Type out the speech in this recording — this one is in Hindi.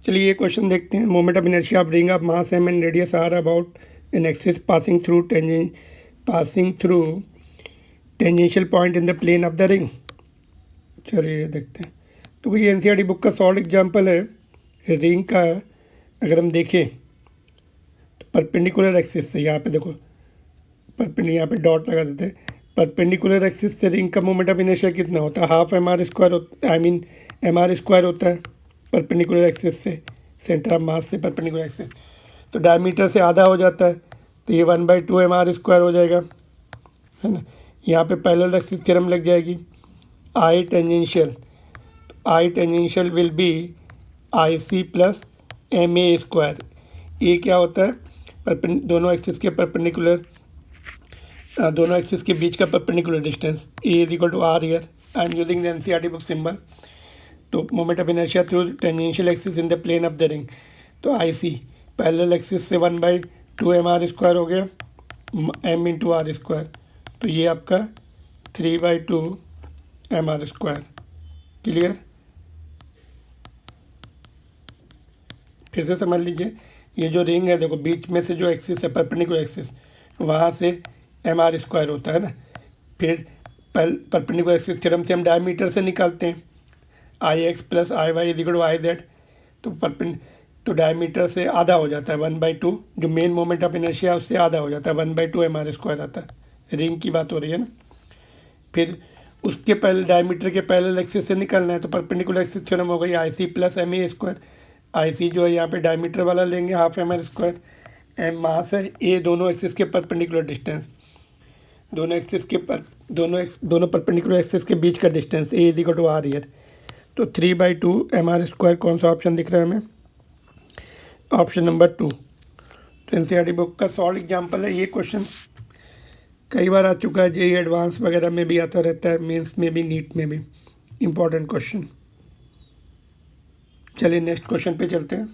चलिए ये क्वेश्चन देखते हैं। Moment of inertia of ring of mass m and radius r about an axis passing through tangential point in the plane of the ring. चलिए ये देखते हैं। तो भाई एनसीईआरटी बुक का सॉल्ड एग्जांपल है रिंग का। अगर हम देखें तो परपेंडिकुलर एक्सिस से, यहाँ पे देखो यहाँ पे डॉट लगा देते हैं। परपेंडिकुलर एक्सिस से रिंग का मोमेंट ऑफ इनर्शिया कितना होता है? Half m r square I mean m r square होता है परपेंडिकुलर एक्सिस से, सेंटर ऑफ मास से परपेंडिकुलर एक्सिस। तो डायमीटर से आधा हो जाता है, तो ये 1/2 एम आर स्क्वायर हो जाएगा, है ना। यहाँ पे पैरेलल एक्सिस थ्योरम लग जाएगी। I tangential will be I c plus m a square. ये क्या होता है? दोनों एक्सिस के परपेंडिकुलर, दोनों एक्सिस के बीच का perpendicular distance. A is equal to r here. I am using the NCERT book symbol. तो moment of inertia through tangential axis in the plane of the ring, तो आई सी पैरेलल एक्सिस से 1/2 एम आर स्क्वायर हो गया, एम इंटू आर स्क्वायर। तो ये आपका 3/2 एम आर स्क्वायर। क्लियर? फिर से समझ लीजिए, ये जो रिंग है देखो, बीच में से जो एक्सिस है परपेंडिकुलर एक्सिस, वहाँ से एम आर स्क्वायर होता है ना। फिर परपेंडिकुलर एक्सिस थ्योरम से हम डायमीटर से निकालते हैं, I x plus I y is equal to I z. तो डायमीटर से आधा हो जाता है 1/2, जो मेन मोमेंट ऑफ इनर्शिया उससे आधा हो जाता है 1/2 एम आर स्क्वायर आता है। रिंग की बात हो रही है ना। फिर उसके पहले डायमीटर के पैरेलल एक्सिस से निकलना है, तो परपेंडिकुलर एक्सिस थ्योरम हो गई I c plus m a square. I c जो है यहाँ पे डायमीटर वाला लेंगे, half m r square. M mass है, ए दोनों एक्सिस के परपेंडिकुलर डिस्टेंस, दोनों परपेंडिकुलर एक्सिस के बीच का distance, a is equal to r here. तो 3/2 एम आर स्क्वायर कौन सा ऑप्शन दिख रहा है हमें? Option number 2। तो एनसीईआरटी बुक का सॉल्व एग्जांपल है। ये क्वेश्चन कई बार आ चुका है, जेईई एडवांस वगैरह में भी आता रहता है, मेंस में भी, नीट में भी। Important question. चलिए नेक्स्ट क्वेश्चन पे चलते हैं।